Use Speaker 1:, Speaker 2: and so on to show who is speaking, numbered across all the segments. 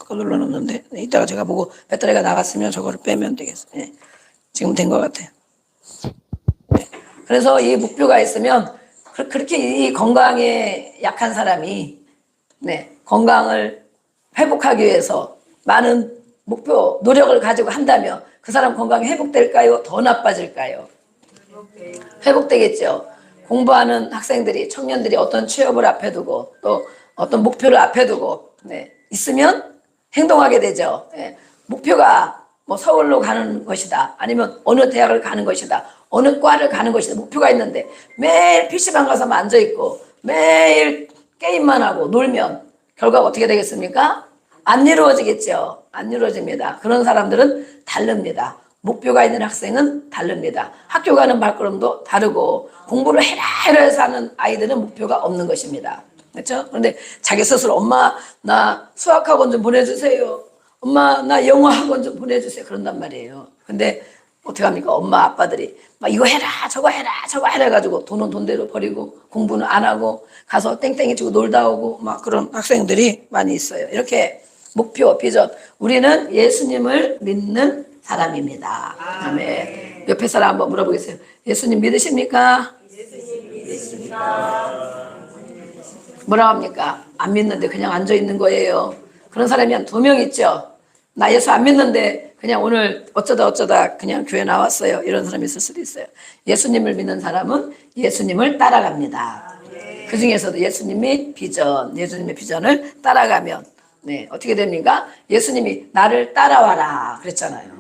Speaker 1: 아까 눌러놓는데 이따가 제가 보고 배터리가 나갔으면 저거를 빼면 되겠어요. 네. 지금 된 것 같아요. 네. 그래서 이 목표가 있으면 그렇게 이 건강에 약한 사람이 네, 건강을 회복하기 위해서 많은 목표, 노력을 가지고 한다면 그 사람 건강이 회복될까요? 더 나빠질까요? 회복되겠죠. 공부하는 학생들이, 청년들이 어떤 취업을 앞에 두고 또 어떤 목표를 앞에 두고 네, 있으면 행동하게 되죠. 네, 목표가 뭐 서울로 가는 것이다. 아니면 어느 대학을 가는 것이다. 어느 과를 가는 것이다. 목표가 있는데 매일 PC방 가서만 앉아있고 매일 게임만 하고 놀면 결과가 어떻게 되겠습니까? 안 이루어지겠죠. 안 이루어집니다. 그런 사람들은 다릅니다. 목표가 있는 학생은 다릅니다. 학교 가는 발걸음도 다르고 공부를 해라 해서 하는 아이들은 목표가 없는 것입니다. 그렇죠? 그런데 자기 스스로 엄마 나 수학학원 좀 보내주세요. 엄마 나 영어학원 좀 보내주세요. 그런단 말이에요. 근데 어떻게 합니까? 엄마 아빠들이 막 이거 해라 저거 해라 저거 해라 해가지고 돈은 돈대로 버리고 공부는 안 하고 가서 땡땡이 치고 놀다 오고 막 그런 학생들이 많이 있어요. 이렇게 목표, 비전. 우리는 예수님을 믿는 사람입니다. 아멘. 옆에 사람 한번 물어보겠어요. 예수님 믿으십니까?
Speaker 2: 예수님 믿으십니까?
Speaker 1: 뭐라고 합니까? 안 믿는데 그냥 앉아 있는 거예요. 그런 사람이 한 2명 있죠. 나 예수 안 믿는데 그냥 오늘 어쩌다 그냥 교회 나왔어요. 이런 사람이 있을 수도 있어요. 예수님을 믿는 사람은 예수님을 따라갑니다. 그 중에서도 예수님의 비전을 따라가면 네, 어떻게 됩니까? 예수님이 나를 따라와라 그랬잖아요.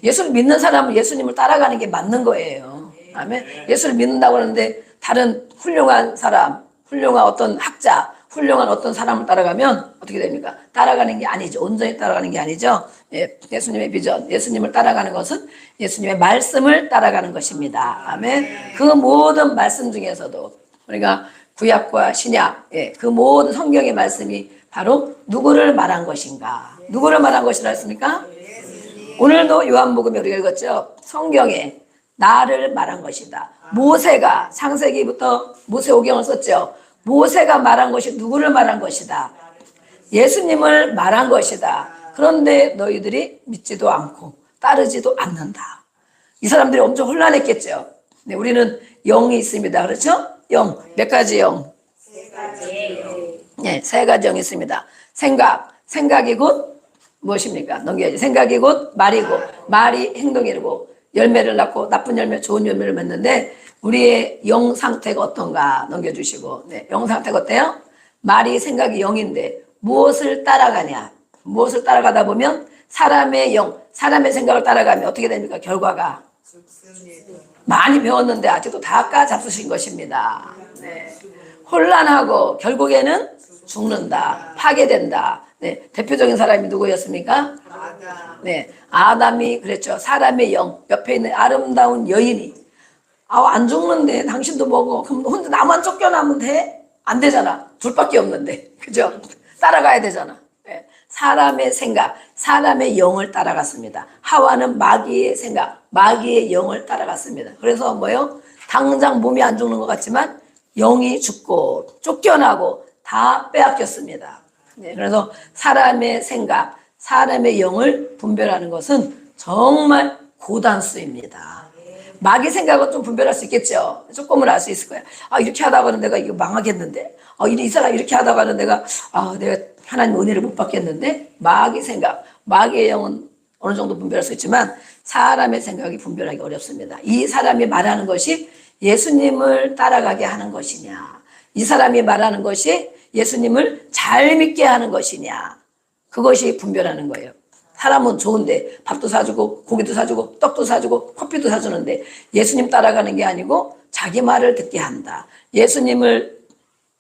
Speaker 1: 예수를 믿는 사람은 예수님을 따라가는 게 맞는 거예요. 아멘. 예수를 믿는다고 하는데 다른 훌륭한 사람, 훌륭한 어떤 학자, 훌륭한 어떤 사람을 따라가면 어떻게 됩니까? 따라가는 게 아니죠. 온전히 따라가는 게 아니죠. 예, 예수님의 비전, 예수님을 따라가는 것은 예수님의 말씀을 따라가는 것입니다. 아멘. 그 모든 말씀 중에서도 우리가 구약과 신약, 예, 그 모든 성경의 말씀이 바로 누구를 말한 것인가? 누구를 말한 것이라 했습니까? 오늘도 요한복음에 우리가 읽었죠. 성경에 나를 말한 것이다. 모세가 창세기부터 모세오경을 썼죠. 모세가 말한 것이 누구를 말한 것이다. 예수님을 말한 것이다. 그런데 너희들이 믿지도 않고 따르지도 않는다. 이 사람들이 엄청 혼란했겠죠. 네, 우리는 영이 있습니다. 그렇죠? 영. 몇 가지 영?
Speaker 2: 세 가지의 영.
Speaker 1: 네, 3가지 영이 있습니다. 생각이 곧 무엇입니까? 넘겨야지. 생각이 곧 말이고, 말이 행동이고, 열매를 낳고 나쁜 열매, 좋은 열매를 맺는데 우리의 영 상태가 어떤가 넘겨주시고, 네, 영 상태가 어때요? 말이 생각이 영인데 무엇을 따라가냐? 무엇을 따라가다 보면 사람의 영, 사람의 생각을 따라가면 어떻게 됩니까? 결과가 많이 배웠는데 아직도 다 까잡수신 것입니다. 네. 혼란하고 결국에는 죽는다, 파괴된다. 네, 대표적인 사람이 누구였습니까? 네, 아담이 그랬죠. 사람의 영, 옆에 있는 아름다운 여인이 안 죽는데 당신도 먹어. 그럼 혼자 나만 쫓겨나면 돼? 안 되잖아. 둘밖에 없는데. 그죠? 따라가야 되잖아. 네, 사람의 생각, 사람의 영을 따라갔습니다. 하와는 마귀의 생각, 마귀의 영을 따라갔습니다. 그래서 뭐요? 당장 몸이 안 죽는 것 같지만 영이 죽고 쫓겨나고 다 빼앗겼습니다. 네, 그래서 사람의 생각, 사람의 영을 분별하는 것은 정말 고단수입니다. 마귀 생각은 좀 분별할 수 있겠죠. 조금은 알 수 있을 거야. 이렇게 하다가는 내가 이거 망하겠는데? 이 사람 이렇게 하다가는 내가 하나님 은혜를 못 받겠는데? 마귀 생각, 마귀의 영은 어느 정도 분별할 수 있지만 사람의 생각이 분별하기 어렵습니다. 이 사람이 말하는 것이 예수님을 따라가게 하는 것이냐, 이 사람이 말하는 것이 예수님을 잘 믿게 하는 것이냐, 그것이 분별하는 거예요. 사람은 좋은데 밥도 사주고 고기도 사주고 떡도 사주고 커피도 사주는데 예수님 따라가는 게 아니고 자기 말을 듣게 한다. 예수님을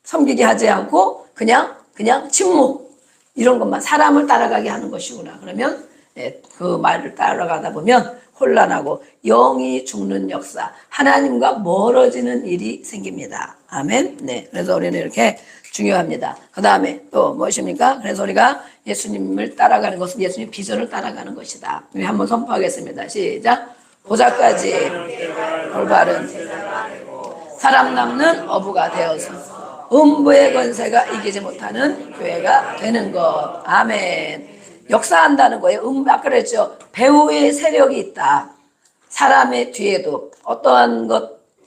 Speaker 1: 섬기게 하지 않고 그냥 침묵, 이런 것만 사람을 따라가게 하는 것이구나. 그러면 그 말을 따라가다 보면 혼란하고 영이 죽는 역사, 하나님과 멀어지는 일이 생깁니다. 아멘. 네, 그래서 우리는 이렇게 중요합니다. 그 다음에 또 무엇입니까? 그래서 우리가 예수님을 따라가는 것은 예수님 비전을 따라가는 것이다. 우리 한번 선포하겠습니다. 시작. 보좌까지 올바른 사람 남는 어부가 되어서 음부의 권세가 이기지 못하는 교회가 되는 것. 아멘. 역사한다는 거예요. 아까 그랬죠. 배후의 세력이 있다. 사람의 뒤에도 어떠한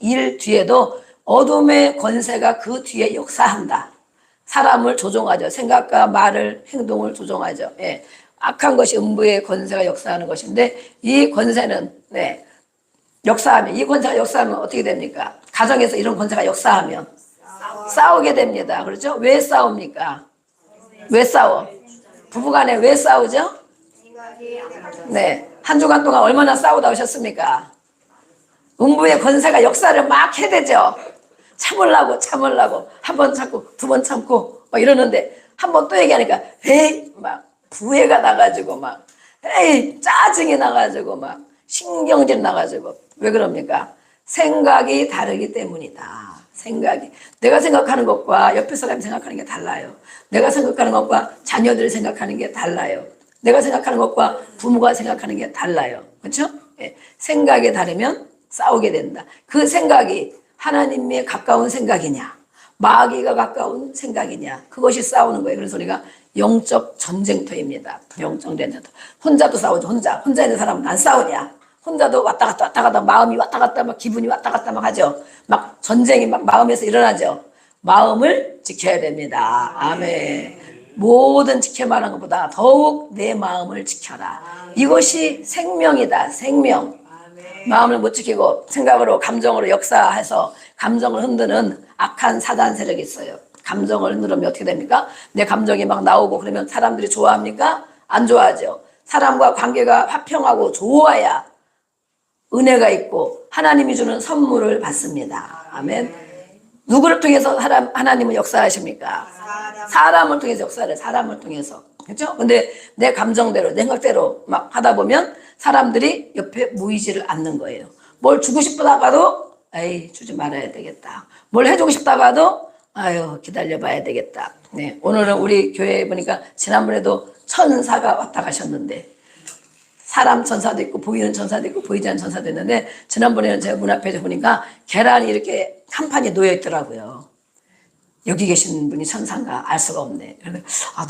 Speaker 1: 일 뒤에도 어둠의 권세가 그 뒤에 역사한다. 사람을 조종하죠. 생각과 말을, 행동을 조종하죠. 예. 악한 것이 음부의 권세가 역사하는 것인데 이 권세는 역사하면, 이 권세가 역사하면 어떻게 됩니까? 가정에서 이런 권세가 역사하면 싸우게 됩니다. 그렇죠? 왜 싸웁니까? 왜 싸워? 부부간에 왜 싸우죠? 네. 한 주간 동안 얼마나 싸우다 오셨습니까? 음부의 권세가 역사를 막 해대죠. 참으려고 한 번 참고 두 번 참고 막 이러는데 한 번 또 얘기하니까 에이 막 부해가 나가지고 막 에이 짜증이 나가지고 막 신경질 나가지고 왜 그럽니까? 생각이 다르기 때문이다. 생각이 내가 생각하는 것과 옆에 사람이 생각하는 게 달라요. 내가 생각하는 것과 자녀들이 생각하는 게 달라요. 내가 생각하는 것과 부모가 생각하는 게 달라요. 그렇죠? 예. 생각이 다르면 싸우게 된다. 그 생각이 하나님에 가까운 생각이냐 마귀가 가까운 생각이냐 그것이 싸우는 거예요. 그래서 우리가 영적 전쟁터입니다. 영적 전쟁터. 혼자도 싸우죠. 혼자 있는 사람은 안 싸우냐. 혼자도 왔다 갔다 마음이 왔다 갔다 막 기분이 왔다 갔다 막 하죠. 막 전쟁이 막 마음에서 일어나죠. 마음을 지켜야 됩니다. 아멘. 모든 지켜만 한 것보다 더욱 내 마음을 지켜라. 이것이 생명이다. 생명. 마음을 못 지키고 생각으로 감정으로 역사해서 감정을 흔드는 악한 사단 세력이 있어요. 감정을 흔들면 어떻게 됩니까? 내 감정이 막 나오고 그러면 사람들이 좋아합니까? 안 좋아하죠. 사람과 관계가 화평하고 좋아야 은혜가 있고 하나님이 주는 선물을 받습니다. 아멘. 누구를 통해서 하나님은 역사하십니까? 사람을 통해서 역사를 사람을 통해서. 그렇죠? 근데 내 감정대로 내 생각대로 막 하다 보면 사람들이 옆에 모이지를 않는 거예요. 뭘 주고 싶다가도 에이 주지 말아야 되겠다. 뭘 해주고 싶다가도 아유 기다려봐야 되겠다. 네, 오늘은 우리 교회에 보니까 지난번에도 천사가 왔다 가셨는데 사람 천사도 있고 보이는 천사도 있고 보이지 않는 천사도 있는데 지난번에는 제가 문 앞에서 보니까 계란이 이렇게 한 판이 놓여 있더라고요. 여기 계신 분이 천사인가 알 수가 없네. 그래서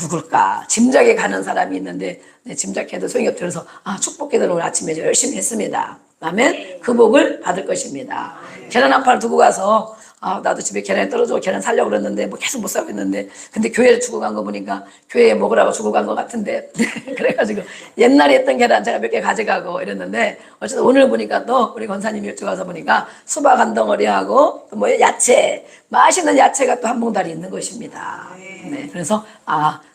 Speaker 1: 누굴까 짐작이 가는 사람이 있는데 짐작해도 소용이 없죠. 그래서 축복기도를 오늘 아침에 열심히 했습니다. 아멘. 그 복을 받을 것입니다. 계란 한 판을 두고 가서 나도 집에 계란이 떨어져 계란 살려고 그랬는데 뭐 계속 못 사고 있는데 근데 교회를 주고 간 거 보니까 교회에 먹으라고 주고 간 거 같은데 그래가지고 옛날에 했던 계란 제가 몇 개 가져가고 이랬는데 어쨌든 오늘 보니까 또 우리 권사님이 일찍 와서 보니까 수박 한 덩어리하고 또 뭐 야채 맛있는 야채가 또 한 봉다리 있는 것입니다. 네, 그래서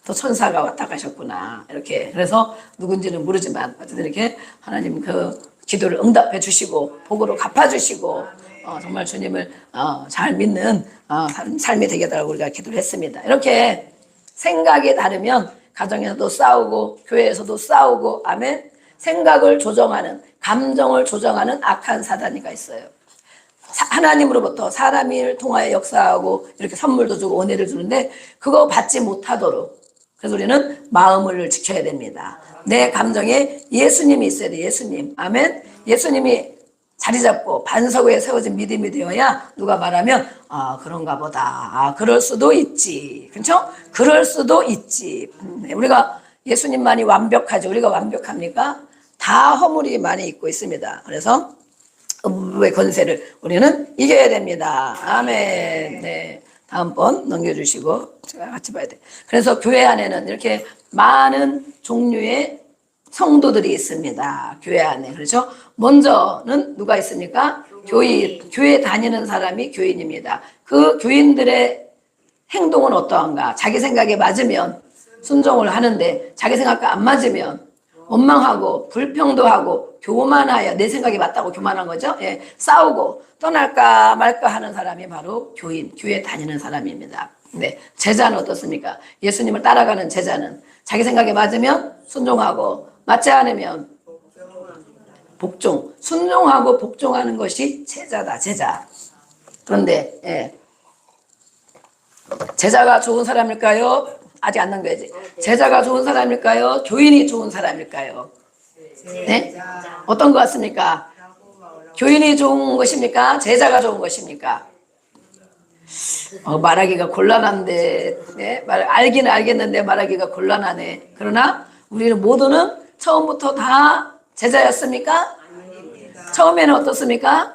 Speaker 1: 또 천사가 왔다 가셨구나 이렇게 그래서 누군지는 모르지만 어쨌든 이렇게 하나님 그 기도를 응답해 주시고 복으로 갚아 주시고 정말 주님을 잘 믿는 삶이 되게 해달라고 우리가 기도를 했습니다. 이렇게 생각이 다르면 가정에서도 싸우고 교회에서도 싸우고 아멘. 생각을 조정하는 감정을 조정하는 악한 사단이가 있어요. 하나님으로부터 사람을 통하여 역사하고 이렇게 선물도 주고 은혜를 주는데 그거 받지 못하도록 그래서 우리는 마음을 지켜야 됩니다. 내 감정에 예수님이 있어야 돼. 예수님. 아멘. 예수님이 자리 잡고 반석 위에 세워진 믿음이 되어야 누가 말하면 그런가 보다. 그럴 수도 있지. 그렇죠? 그럴 수도 있지. 우리가 예수님만이 완벽하죠. 우리가 완벽합니까? 다 허물이 많이 있고 있습니다. 그래서 음부의 권세를 우리는 이겨야 됩니다. 아멘. 네. 다음번 넘겨주시고 제가 같이 봐야 돼. 그래서 교회 안에는 이렇게 많은 종류의 성도들이 있습니다. 교회 안에. 그렇죠? 먼저는 누가 있습니까? 교인. 교회 다니는 사람이 교인입니다. 그 교인들의 행동은 어떠한가? 자기 생각에 맞으면 순종을 하는데 자기 생각과 안 맞으면 원망하고 불평도하고 교만하여 내 생각이 맞다고 교만한 거죠. 예, 싸우고 떠날까 말까 하는 사람이 바로 교인, 교회 다니는 사람입니다. 네, 제자는 어떻습니까? 예수님을 따라가는 제자는 자기 생각에 맞으면 순종하고 맞지 않으면 복종, 순종하고 복종하는 것이 제자다. 제자. 그런데 제자가 좋은 사람일까요? 아직 안 넘겨야지. 제자가 좋은 사람일까요? 교인이 좋은 사람일까요? 네? 어떤 것 같습니까? 교인이 좋은 것입니까? 제자가 좋은 것입니까? 말하기가 곤란한데, 네? 알기는 알겠는데 말하기가 곤란하네. 그러나 우리는 모두는 처음부터 다 제자였습니까? 처음에는 어떻습니까?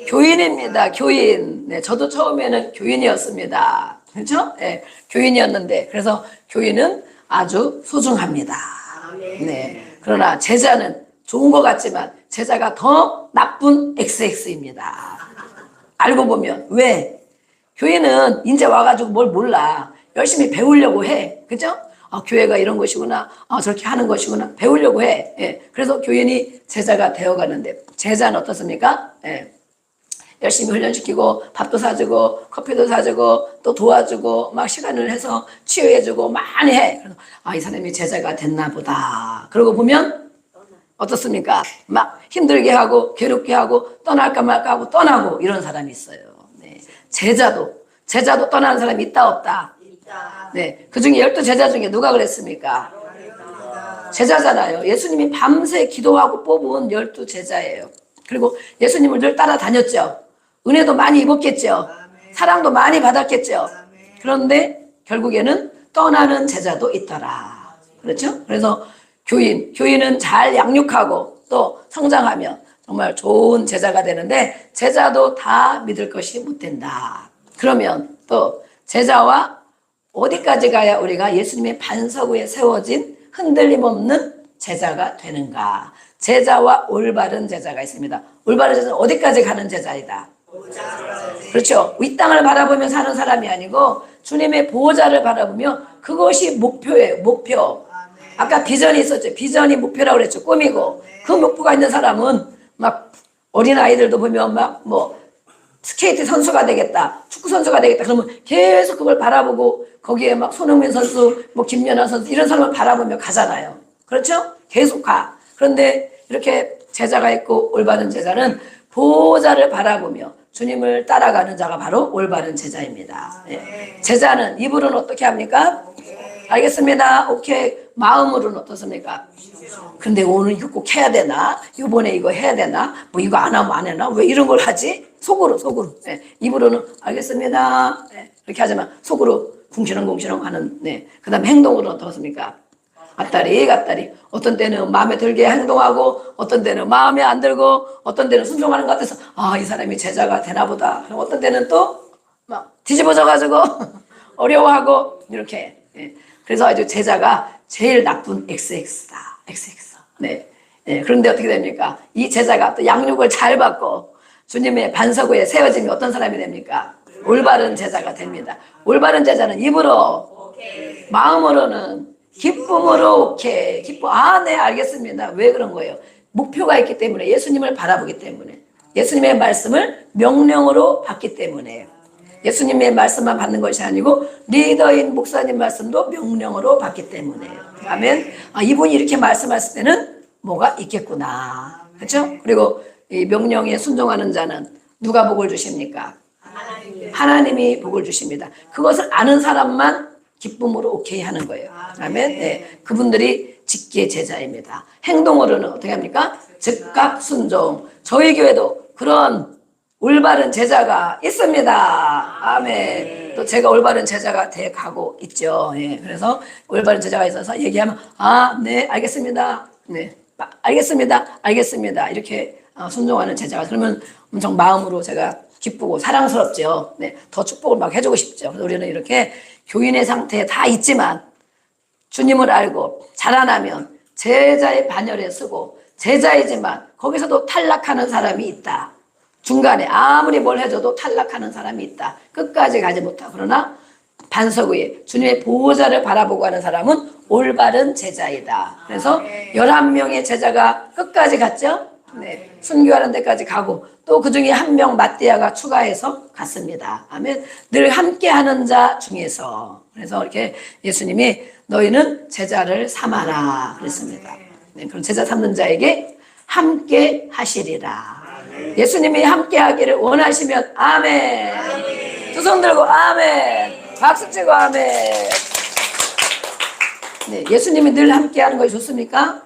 Speaker 1: 교인입니다. 교인. 네, 저도 처음에는 교인이었습니다. 그렇죠? 네, 교인이었는데 그래서 교인은 아주 소중합니다. 네, 그러나 제자는 좋은 것 같지만 제자가 더 나쁜 XX입니다. 알고 보면 왜? 교인은 이제 와가지고 뭘 몰라. 열심히 배우려고 해. 그죠? 교회가 이런 것이구나. 저렇게 하는 것이구나. 배우려고 해. 예. 그래서 교인이 제자가 되어가는데 제자는 어떻습니까? 예. 열심히 훈련시키고 밥도 사주고 커피도 사주고 또 도와주고 막 시간을 해서 치유해주고 많이 해. 그래서 이 사람이 제자가 됐나 보다. 그러고 보면 어떻습니까? 막 힘들게 하고 괴롭게 하고 떠날까 말까 하고 떠나고 이런 사람이 있어요. 네. 제자도 떠나는 사람이 있다 없다? 네. 그 중에 12제자 중에 누가 그랬습니까? 제자잖아요. 예수님이 밤새 기도하고 뽑은 12제자예요. 그리고 예수님을 늘 따라다녔죠. 은혜도 많이 입었겠죠. 사랑도 많이 받았겠죠. 그런데 결국에는 떠나는 제자도 있더라. 그렇죠? 그래서 교인은 잘 양육하고 또 성장하면 정말 좋은 제자가 되는데 제자도 다 믿을 것이 못 된다. 그러면 또 제자와 어디까지 가야 우리가 예수님의 반석 위에 세워진 흔들림 없는 제자가 되는가? 제자와 올바른 제자가 있습니다. 올바른 제자는 어디까지 가는 제자이다? 그렇죠. 이 땅을 바라보며 사는 사람이 아니고 주님의 보호자를 바라보며 그것이 목표예요. 목표. 아까 비전이 있었죠. 비전이 목표라고 그랬죠. 꿈이고 그 목표가 있는 사람은 막 어린아이들도 보면 막 스케이트 선수가 되겠다. 축구 선수가 되겠다. 그러면 계속 그걸 바라보고 거기에 막 손흥민 선수, 김연아 선수 이런 사람을 바라보며 가잖아요. 그렇죠? 계속 가. 그런데 이렇게 제자가 있고 올바른 제자는 보호자를 바라보며 주님을 따라가는 자가 바로 올바른 제자입니다. 네. 제자는 입으로는 어떻게 합니까? 알겠습니다. 오케이. 마음으로는 어떻습니까? 근데 오늘 이거 꼭 해야 되나? 이번에 이거 해야 되나? 이거 안 하면 안 해나? 왜 이런 걸 하지? 속으로. 네. 입으로는 알겠습니다. 네. 이렇게 하지만 속으로 궁시렁궁시렁 하는. 네. 그 다음에 행동으로는 어떻습니까? 갔다리. 어떤 때는 마음에 들게 행동하고, 어떤 때는 마음에 안 들고, 어떤 때는 순종하는 것 같아서, 이 사람이 제자가 되나 보다. 어떤 때는 또, 막, 뒤집어져가지고, 어려워하고, 이렇게. 예. 그래서 아주 제자가 제일 나쁜 XX다. XX. 네. 예. 그런데 어떻게 됩니까? 이 제자가 또 양육을 잘 받고, 주님의 반석 위에 세워지면 어떤 사람이 됩니까? 올바른 제자가 됩니다. 올바른 제자는 입으로, 마음으로는, 기쁨으로 오케이. 네, 알겠습니다. 왜 그런 거예요? 목표가 있기 때문에 예수님을 바라보기 때문에 예수님의 말씀을 명령으로 받기 때문에 예수님의 말씀만 받는 것이 아니고 리더인 목사님 말씀도 명령으로 받기 때문에 아멘. 이분이 이렇게 말씀하실 때는 뭐가 있겠구나. 그렇죠? 그리고 이 명령에 순종하는 자는 누가 복을 주십니까? 하나님이 복을 주십니다. 그것을 아는 사람만 기쁨으로 오케이 하는 거예요. 아멘. 네. 그분들이 직계 제자입니다. 행동으로는 어떻게 합니까? 즉각 순종. 저희 교회도 그런 올바른 제자가 있습니다. 아멘. 또 제가 올바른 제자가 돼 가고 있죠. 예. 그래서 올바른 제자가 있어서 얘기하면 네, 알겠습니다. 네. 알겠습니다. 이렇게 순종하는 제자가 그러면 엄청 마음으로 제가 기쁘고 사랑스럽죠. 네. 더 축복을 막 해주고 싶죠. 그래서 우리는 이렇게 교인의 상태에 다 있지만 주님을 알고 자라나면 제자의 반열에 서고 제자이지만 거기서도 탈락하는 사람이 있다. 중간에 아무리 뭘 해줘도 탈락하는 사람이 있다. 끝까지 가지 못하고 그러나 반석 위에 주님의 보호자를 바라보고 하는 사람은 올바른 제자이다. 그래서 11명의 제자가 끝까지 갔죠. 네, 순교하는 데까지 가고 또 그중에 한 명 마띠아가 추가해서 갔습니다. 아멘. 늘 함께하는 자 중에서 그래서 이렇게 예수님이 너희는 제자를 삼아라 그랬습니다. 네, 그럼 제자 삼는 자에게 함께 하시리라. 예수님이 함께 하기를 원하시면 아멘. 두 손 들고 아멘. 박수 치고 아멘. 네, 예수님이 늘 함께 하는 것이 좋습니까?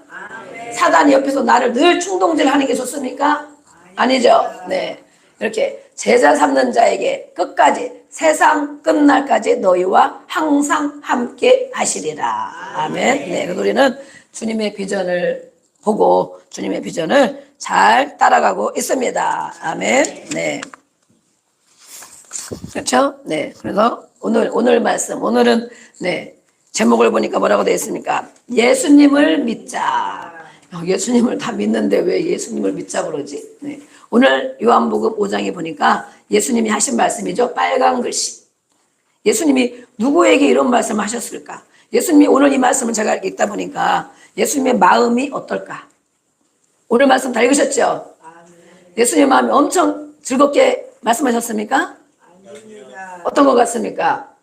Speaker 1: 사단이 옆에서 나를 늘 충동질하는 게 좋습니까? 아니죠. 네, 이렇게 제자 삼는 자에게 끝까지 세상 끝날까지 너희와 항상 함께 하시리라. 아멘. 네, 그래서 우리는 주님의 비전을 보고 주님의 비전을 잘 따라가고 있습니다. 아멘. 네. 그렇죠? 네. 그래서 오늘 말씀, 오늘은 네. 제목을 보니까 뭐라고 되어 있습니까? 예수님을 믿자. 예수님을 다 믿는데 왜 예수님을 믿자 그러지? 네. 오늘 요한복음 5장에 보니까 예수님이 하신 말씀이죠. 빨간 글씨. 예수님이 누구에게 이런 말씀을 하셨을까? 예수님이 오늘 이 말씀을 제가 읽다 보니까 예수님의 마음이 어떨까? 오늘 말씀 다 읽으셨죠? 예수님의 마음이 엄청 즐겁게 말씀하셨습니까? 어떤 것 같습니까?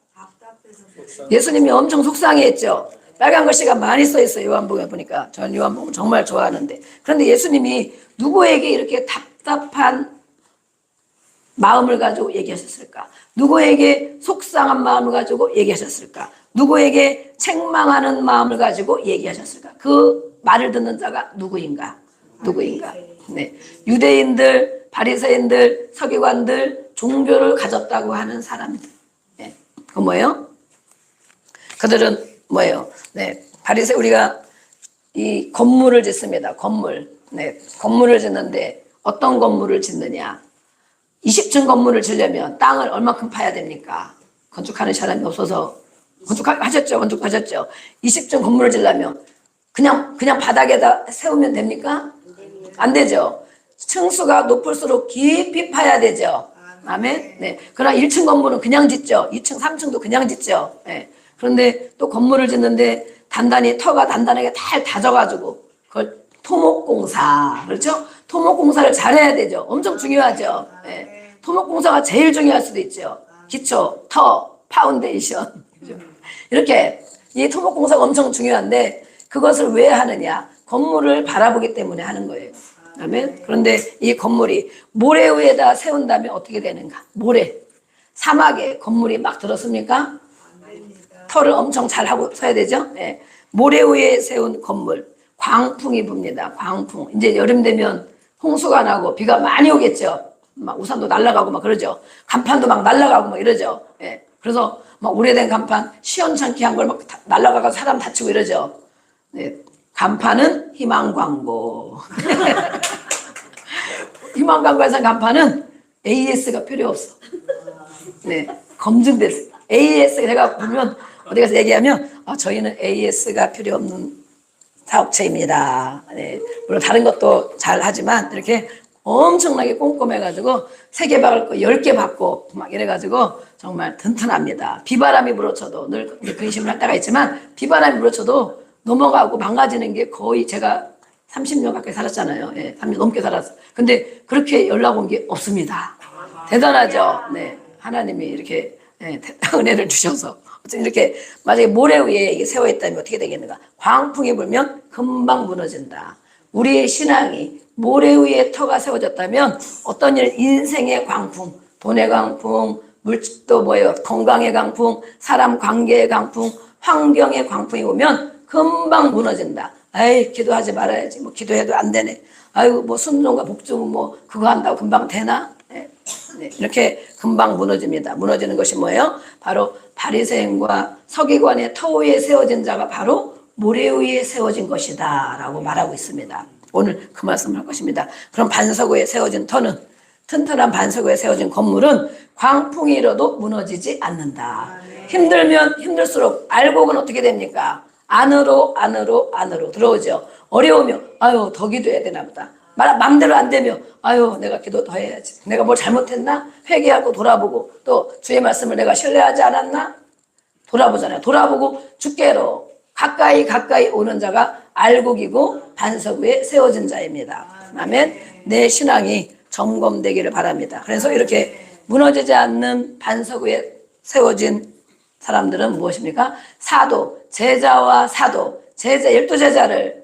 Speaker 1: 예수님이 엄청 속상해했죠. 빨간 글씨가 많이 써 있어요. 요한복음에 보니까. 저는 요한복음 정말 좋아하는데. 그런데 예수님이 누구에게 이렇게 답답한 마음을 가지고 얘기하셨을까? 누구에게 속상한 마음을 가지고 얘기하셨을까? 누구에게 책망하는 마음을 가지고 얘기하셨을까? 그 말을 듣는 자가 누구인가? 네. 유대인들, 바리새인들, 서기관들, 종교를 가졌다고 하는 사람들. 네. 그 뭐예요? 그들은 뭐예요? 네. 우리가 이 건물을 짓습니다. 건물. 네. 건물을 짓는데 어떤 건물을 짓느냐? 20층 건물을 지려면 땅을 얼마큼 파야 됩니까? 건축하는 사람이 없어서 건축하셨죠? 20층 건물을 지려면 그냥 바닥에다 세우면 됩니까? 안 되죠. 층수가 높을수록 깊이 파야 되죠. 아멘. 네. 그러나 1층 건물은 그냥 짓죠. 2층, 3층도 그냥 짓죠. 네. 그런데 또 건물을 짓는데 터가 단단하게 잘 다져가지고 그걸 토목공사, 그렇죠? 토목공사를 잘해야 되죠. 엄청 중요하죠. 네. 토목공사가 제일 중요할 수도 있죠. 기초, 터, 파운데이션. 이렇게 이 토목공사가 엄청 중요한데 그것을 왜 하느냐? 건물을 바라보기 때문에 하는 거예요. 아멘. 그런데 이 건물이 모래 위에다 세운다면 어떻게 되는가? 모래. 사막에 건물이 막 들었습니까? 터를 엄청 잘 하고 서야 되죠. 네. 모래 위에 세운 건물. 광풍이 붑니다. 광풍. 이제 여름 되면 홍수가 나고 비가 많이 오겠죠. 막 우산도 날아가고 막 그러죠. 간판도 막 날아가고 막 이러죠. 네. 그래서 막 오래된 간판 시원찮게 한 걸 막 날아가고 사람 다치고 이러죠. 네. 간판은 희망 광고. 희망 광고에서 간판은 AS가 필요 없어. 네. 검증됐어. AS 제가 보면 어디 가서 얘기하면 저희는 AS가 필요 없는 사업체입니다. 네. 물론 다른 것도 잘 하지만 이렇게 엄청나게 꼼꼼해가지고 3개 받을 거 10개 받고 막 이래가지고 정말 튼튼합니다. 비바람이 불어쳐도 늘 근심을 할 때가 있지만 비바람이 불어쳐도 넘어가고 망가지는 게 거의 제가 30년 가까이 살았잖아요. 예, 30년 넘게 살았어. 근데 그렇게 연락 온 게 없습니다. 대단하죠. 네. 하나님이 이렇게 은혜를 주셔서 이렇게 만약에 모래 위에 세워 있다면 어떻게 되겠는가? 광풍이 불면 금방 무너진다. 우리의 신앙이 모래 위에 터가 세워졌다면 어떤 일, 인생의 광풍, 돈의 광풍, 물질도 뭐예요? 건강의 광풍, 사람 관계의 광풍, 환경의 광풍이 오면 금방 무너진다. 아이, 기도하지 말아야지. 뭐 기도해도 안 되네. 아이고, 뭐 순종과 복종 뭐 그거 한다고 금방 되나? 네. 네. 이렇게 금방 무너집니다. 무너지는 것이 뭐예요? 바로 바리새인과 서기관의 터 위에 세워진 자가 바로 모래 위에 세워진 것이다 라고 말하고 있습니다. 오늘 그 말씀을 할 것입니다. 그럼 반석 위에 세워진 터는, 튼튼한 반석 위에 세워진 건물은 광풍이 일어도 무너지지 않는다. 힘들면 힘들수록 알곡은 어떻게 됩니까? 안으로 들어오죠. 어려우면 아유 더 기도해야 되나 보다. 마음대로 안 되면 아유 내가 기도 더 해야지. 내가 뭘 잘못했나? 회개하고 돌아보고 또 주의 말씀을 내가 신뢰하지 않았나? 돌아보잖아요. 돌아보고 주께로 가까이 오는 자가 알곡이고 반석 위에 세워진 자입니다. 아멘. 내 신앙이 점검되기를 바랍니다. 그래서 이렇게 무너지지 않는 반석 위에 세워진 사람들은 무엇입니까? 사도, 제자와 사도, 12제자를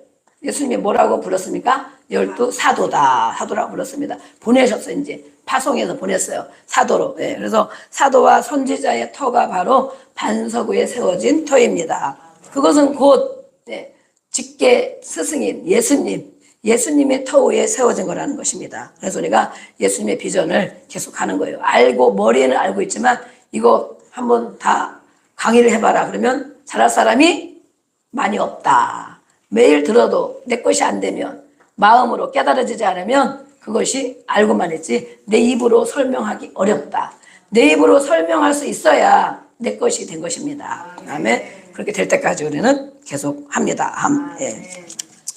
Speaker 1: 예수님이 뭐라고 불렀습니까? 12사도다. 사도라고 불렀습니다. 보내셨어요. 이제 파송해서 보냈어요. 사도로. 네. 그래서 사도와 선지자의 터가 바로 반석 위에 세워진 터입니다. 그것은 곧 직계 스승인 예수님의 터 위에 세워진 거라는 것입니다. 그래서 우리가 예수님의 비전을 계속하는 거예요. 머리에는 알고 있지만 이거 한번 다 강의를 해봐라. 그러면 잘할 사람이 많이 없다. 매일 들어도 내 것이 안 되면, 마음으로 깨달아지지 않으면 그것이 알고만 했지 내 입으로 설명하기 어렵다. 내 입으로 설명할 수 있어야 내 것이 된 것입니다. 그다음에 그렇게 될 때까지 우리는 계속 합니다. 예.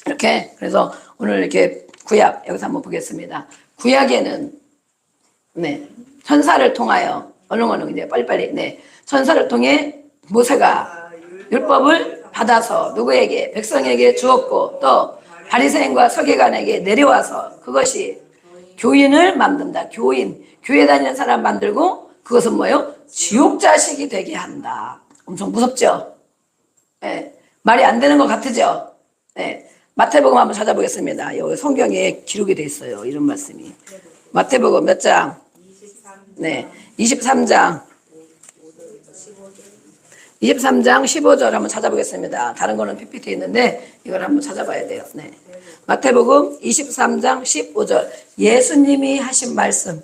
Speaker 1: 이렇게 그래서 오늘 이렇게 구약 여기서 한번 보겠습니다. 구약에는 천사를 통하여 얼른 이제 빨리빨리 천사를 통해 모세가 율법을 받아서 누구에게 백성에게 주었고 또 바리새인과 서기관에게 내려와서 그것이 교인을 만든다. 교회 다니는 사람 만들고 그것은 뭐예요? 지옥 자식이 되게 한다. 엄청 무섭죠? 네. 말이 안 되는 것 같으죠? 네. 마태복음 한번 찾아보겠습니다. 여기 성경에 기록이 돼 있어요. 이런 말씀이. 마태복음 몇 장? 23장. 23장 15절 한번 찾아보겠습니다. 다른 거는 PPT에 있는데 이걸 한번 찾아봐야 돼요. 마태복음 23장 15절. 예수님이 하신 말씀.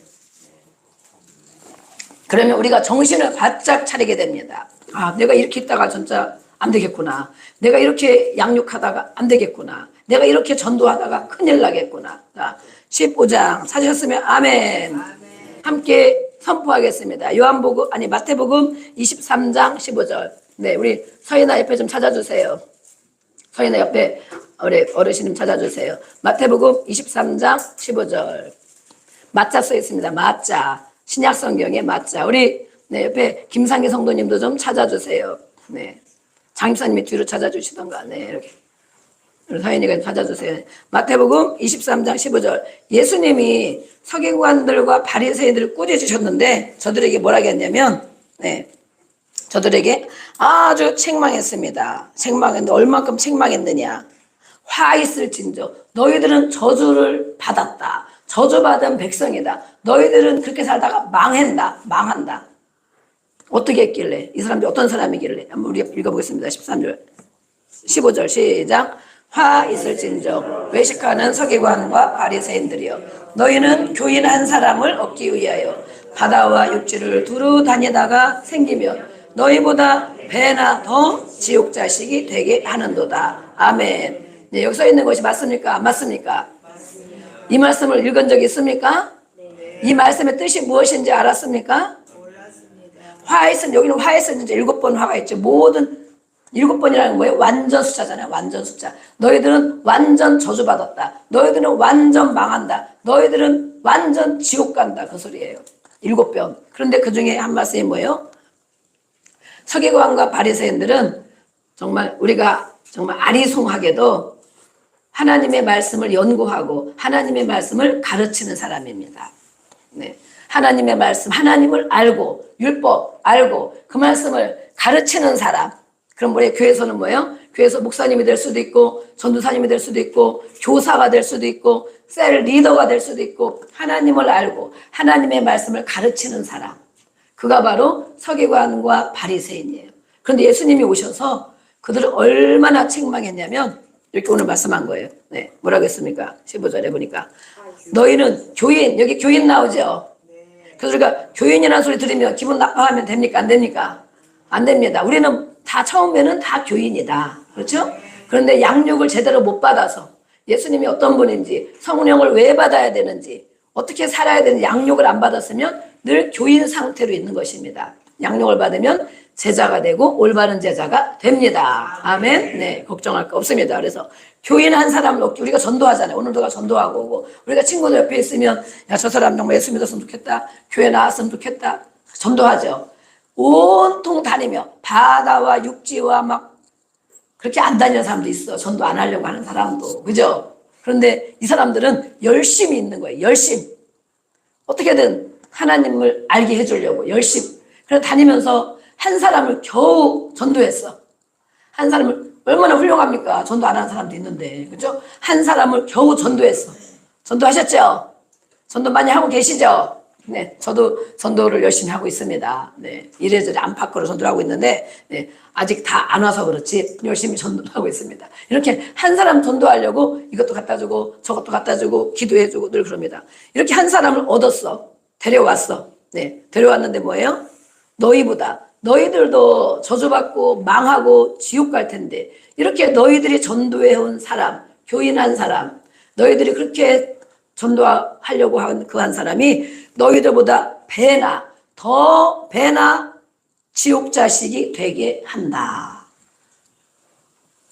Speaker 1: 그러면 우리가 정신을 바짝 차리게 됩니다. 아, 내가 이렇게 있다가 진짜 안 되겠구나. 내가 이렇게 양육하다가 안 되겠구나. 내가 이렇게 전도하다가 큰일 나겠구나. 자, 15장 찾으셨으면 아멘. 함께 선포하겠습니다. 마태복음 23장 15절. 네, 우리 서인아 옆에 좀 찾아주세요. 서인아 옆에 우리 어르신 찾아주세요. 마태복음 23장 15절. 마자 써 있습니다. 마자. 신약 성경에 마자. 우리 옆에 김상기 성도님도 좀 찾아주세요. 장입사님이 뒤로 찾아주시던가. 이렇게. 서인이가 찾아주세요. 마태복음 23장 15절. 예수님이 서기관들과 바리새인들을 꾸짖으셨는데 저들에게 뭐라고 했냐면 저들에게 아주 책망했습니다. 책망했는데 얼마큼 책망했느냐. 화 있을진저 너희들은 저주를 받았다. 저주받은 백성이다. 너희들은 그렇게 살다가 망한다. 어떻게 했길래? 이 사람들이 어떤 사람이길래? 한번 우리가 읽어보겠습니다. 13절 15절 시작. 화 있을진저 외식하는 서기관과 바리새인들이여 너희는 교인 한 사람을 얻기 위하여 바다와 육지를 두루 다니다가 생기며 너희보다 배나 더 지옥 자식이 되게 하는도다. 아멘. 여기 써 있는 것이 맞습니까? 안 맞습니까? 이 말씀을 읽은 적이 있습니까? 이 말씀의 뜻이 무엇인지 알았습니까? 화 있은 여기는 화 있은 이제 7번 화가 있죠. 모든 7번이라는 뭐예요? 완전 숫자잖아요. 완전 숫자. 너희들은 완전 저주받았다. 너희들은 완전 망한다. 너희들은 완전 지옥 간다. 그 소리예요. 7번. 그런데 그 중에 한 말씀이 뭐예요? 서기관과 바리새인들은 정말 우리가 정말 아리송하게도 하나님의 말씀을 연구하고 하나님의 말씀을 가르치는 사람입니다. 하나님의 말씀, 하나님을 알고 율법 알고 그 말씀을 가르치는 사람. 그럼 우리 교회에서는 뭐예요? 교회에서 목사님이 될 수도 있고 전도사님이 될 수도 있고 교사가 될 수도 있고 셀 리더가 될 수도 있고 하나님을 알고 하나님의 말씀을 가르치는 사람. 그가 바로 서기관과 바리새인이에요. 그런데 예수님이 오셔서 그들을 얼마나 책망했냐면 이렇게 오늘 말씀한 거예요. 뭐라고 했습니까? 15절에 보니까 너희는 교인, 여기 교인 나오죠? 그래서 우리가 교인이라는 소리 들으면 기분 나빠하면 됩니까? 안 됩니까? 안 됩니다. 우리는 다 처음에는 다 교인이다. 그렇죠? 그런데 양육을 제대로 못 받아서 예수님이 어떤 분인지 성령을 왜 받아야 되는지 어떻게 살아야 되는지 양육을 안 받았으면 늘 교인 상태로 있는 것입니다. 양육을 받으면 제자가 되고 올바른 제자가 됩니다. 아멘. 걱정할 거 없습니다. 그래서 교인 한 사람을 얻기 우리가 전도하잖아요. 오늘도 전도하고 오고 우리가 친구들 옆에 있으면 야, 저 사람 정말 예수 믿었으면 좋겠다. 교회 나왔으면 좋겠다. 전도하죠. 온통 다니며 바다와 육지와 막 그렇게 안 다니는 사람도 있어. 전도 안 하려고 하는 사람도. 그죠? 그런데 이 사람들은 열심히 있는 거예요. 열심. 어떻게든 하나님을 알게 해주려고 열심. 그래서 다니면서 한 사람을 겨우 전도했어. 한 사람을 얼마나 훌륭합니까? 전도 안 하는 사람도 있는데. 그죠? 한 사람을 겨우 전도했어. 전도하셨죠? 전도 많이 하고 계시죠? 저도 전도를 열심히 하고 있습니다. 이래저래 안팎으로 전도를 하고 있는데, 아직 다 안 와서 그렇지, 열심히 전도를 하고 있습니다. 이렇게 한 사람 전도하려고 이것도 갖다 주고, 저것도 갖다 주고, 기도해주고 늘 그럽니다. 이렇게 한 사람을 얻었어. 데려왔어. 데려왔는데 뭐예요? 너희보다 너희들도 저주받고 망하고 지옥 갈 텐데 이렇게 너희들이 전도해온 사람, 교인한 사람, 너희들이 그렇게 전도하려고 한 그 한 사람이 너희들보다 배나 지옥 자식이 되게 한다.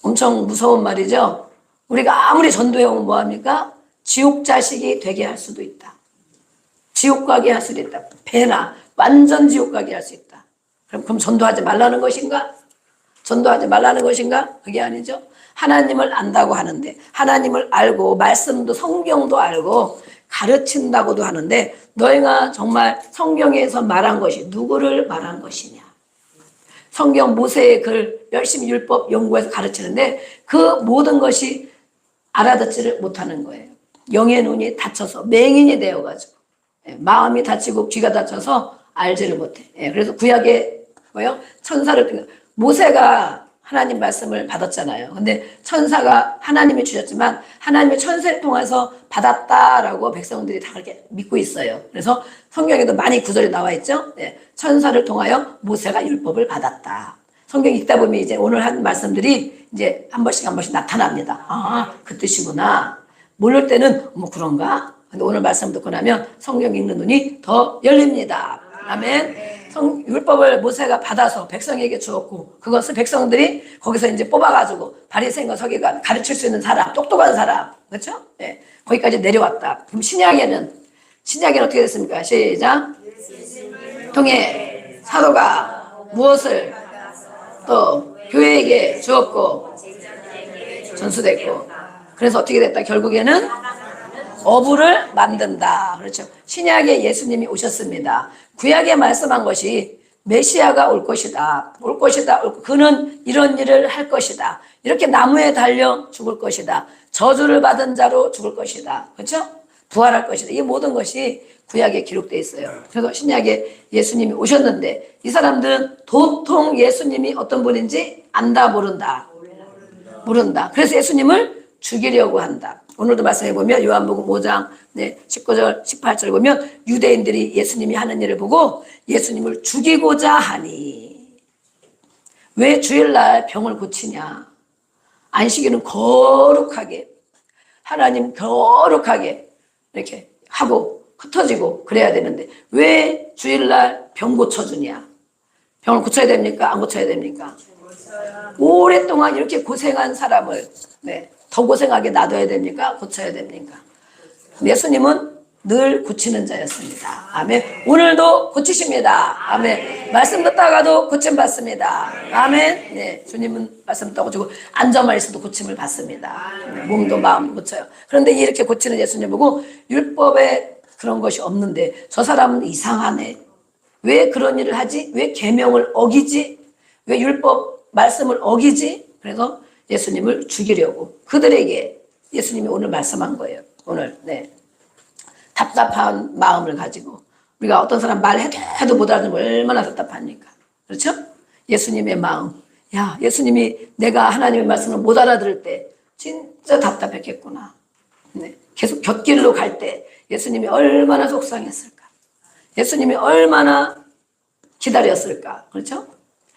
Speaker 1: 엄청 무서운 말이죠. 우리가 아무리 전도해오면 뭐합니까? 지옥 자식이 되게 할 수도 있다. 지옥 가게 할 수도 있다. 배나 완전 지옥 가게 할 수 있다. 그럼 전도하지 말라는 것인가? 전도하지 말라는 것인가? 그게 아니죠. 하나님을 안다고 하는데 하나님을 알고 말씀도 성경도 알고 가르친다고도 하는데 너희가 정말 성경에서 말한 것이 누구를 말한 것이냐? 성경 모세의 글 열심히 율법 연구해서 가르치는데 그 모든 것이 알아듣지를 못하는 거예요. 영의 눈이 닫혀서 맹인이 되어가지고 마음이 닫히고 귀가 닫혀서 알지를 못해. 그래서 구약에 뭐요? 천사를 모세가 하나님 말씀을 받았잖아요. 근데 천사가 하나님이 주셨지만 하나님의 천사를 통해서 받았다라고 백성들이 다 그렇게 믿고 있어요. 그래서 성경에도 많이 구절이 나와 있죠. 천사를 통하여 모세가 율법을 받았다. 성경 읽다 보면 이제 오늘 한 말씀들이 이제 한 번씩 나타납니다. 아, 그 뜻이구나. 모를 때는 뭐 그런가? 근데 오늘 말씀 듣고 나면 성경 읽는 눈이 더 열립니다. 아멘. 율법을 모세가 받아서 백성에게 주었고 그것을 백성들이 거기서 이제 뽑아가지고 바리새인과 서기관 가르칠 수 있는 사람, 똑똑한 사람, 그렇죠? 거기까지 내려왔다. 그럼 신약에는 어떻게 됐습니까? 시작. 통해 사도가 무엇을 또 교회에게 주었고 전수됐고 그래서 어떻게 됐다? 결국에는 어부를 만든다. 그렇죠. 신약에 예수님이 오셨습니다. 구약에 말씀한 것이 메시아가 올 것이다. 그는 이런 일을 할 것이다. 이렇게 나무에 달려 죽을 것이다. 저주를 받은 자로 죽을 것이다. 그렇죠? 부활할 것이다. 이 모든 것이 구약에 기록되어 있어요. 그래서 신약에 예수님이 오셨는데 이 사람들은 도통 예수님이 어떤 분인지 안다 모른다. 그래서 예수님을 죽이려고 한다. 오늘도 말씀해 보면 요한복음 5장 19절 18절 보면 유대인들이 예수님이 하는 일을 보고 예수님을 죽이고자 하니 왜 주일날 병을 고치냐? 안식일은 거룩하게 하나님 거룩하게 이렇게 하고 흩어지고 그래야 되는데 왜 주일날 병 고쳐주냐? 병을 고쳐야 됩니까? 안 고쳐야 됩니까? 오랫동안 이렇게 고생한 사람을 더 고생하게 놔둬야 됩니까? 고쳐야 됩니까? 예수님은 늘 고치는 자였습니다. 아멘. 오늘도 고치십니다. 아멘. 말씀 듣다가도 고침 받습니다. 아멘. 주님은 말씀 듣다가 고치고 앉아만 있어도 고침을 받습니다. 몸도 마음 고쳐요. 그런데 이렇게 고치는 예수님 보고 율법에 그런 것이 없는데 저 사람은 이상하네. 왜 그런 일을 하지? 왜 계명을 어기지? 왜 율법 말씀을 어기지? 그래서 예수님을 죽이려고 그들에게 예수님이 오늘 말씀한 거예요. 오늘 답답한 마음을 가지고 우리가 어떤 사람 말해도 못 알아듣으면 얼마나 답답합니까? 그렇죠? 예수님의 마음. 야, 예수님이 내가 하나님의 말씀을 못 알아들을 때 진짜 답답했겠구나. 계속 곁길로 갈 때 예수님이 얼마나 속상했을까? 예수님이 얼마나 기다렸을까? 그렇죠?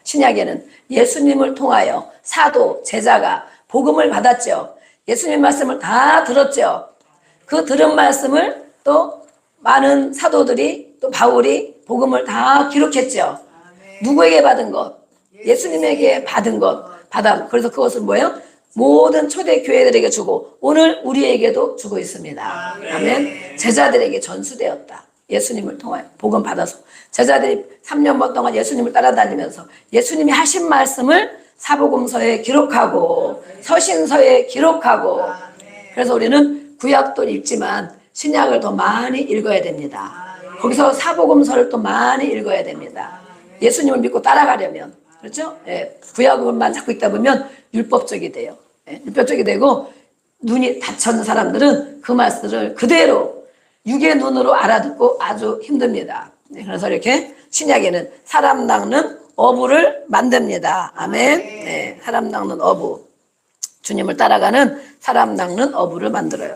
Speaker 1: 신약에는 예수님을 통하여 사도, 제자가 복음을 받았죠. 예수님 말씀을 다 들었죠. 그 들은 말씀을 또 많은 사도들이 또 바울이 복음을 다 기록했죠. 누구에게 받은 것? 예수님에게 받은 것. 그래서 그것은 뭐예요? 모든 초대 교회들에게 주고 오늘 우리에게도 주고 있습니다. 아멘. 제자들에게 전수되었다. 예수님을 통하여 복음 받아서 제자들이 3년 동안 예수님을 따라다니면서 예수님이 하신 말씀을 사복음서에 기록하고 서신서에 기록하고 그래서 우리는 구약도 읽지만 신약을 더 많이 읽어야 됩니다. 거기서 사복음서를 또 많이 읽어야 됩니다. 예수님을 믿고 따라가려면 그렇죠? 구약만 자꾸 읽다 보면 율법적이 돼요. 율법적이 되고 눈이 닫힌 사람들은 그 말씀을 그대로 육의 눈으로 알아듣고 아주 힘듭니다. 그래서 이렇게 신약에는 사람 낚는 어부를 만듭니다. 아멘. 사람 낚는 어부. 주님을 따라가는 사람 낚는 어부를 만들어요.